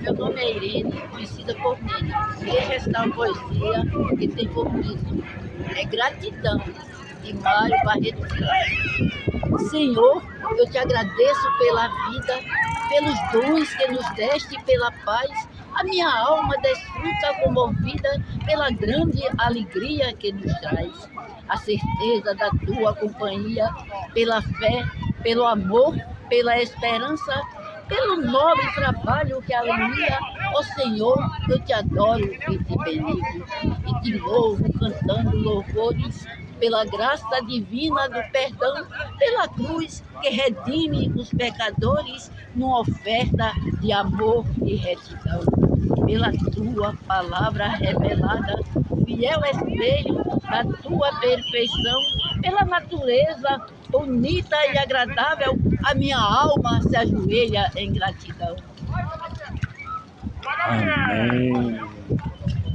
Meu nome é Irene, conhecida por Nene. Deixa esta poesia que tem por título é Gratidão, de Mário Barreto Franco. Senhor, eu te agradeço pela vida, pelos dons que nos deste e pela paz. A minha alma desfruta comovida pela grande alegria que nos traz. A certeza da tua companhia, pela fé, pelo amor, pela esperança, pelo nobre trabalho que alinha. Ó Senhor, eu te adoro e te bendigo, e te louvo cantando louvores, pela graça divina do perdão, pela cruz que redime os pecadores, numa oferta de amor e retidão. Pela tua palavra revelada, fiel espelho da tua perfeição, pela natureza bonita e agradável, a minha alma se ajoelha em gratidão. Amém.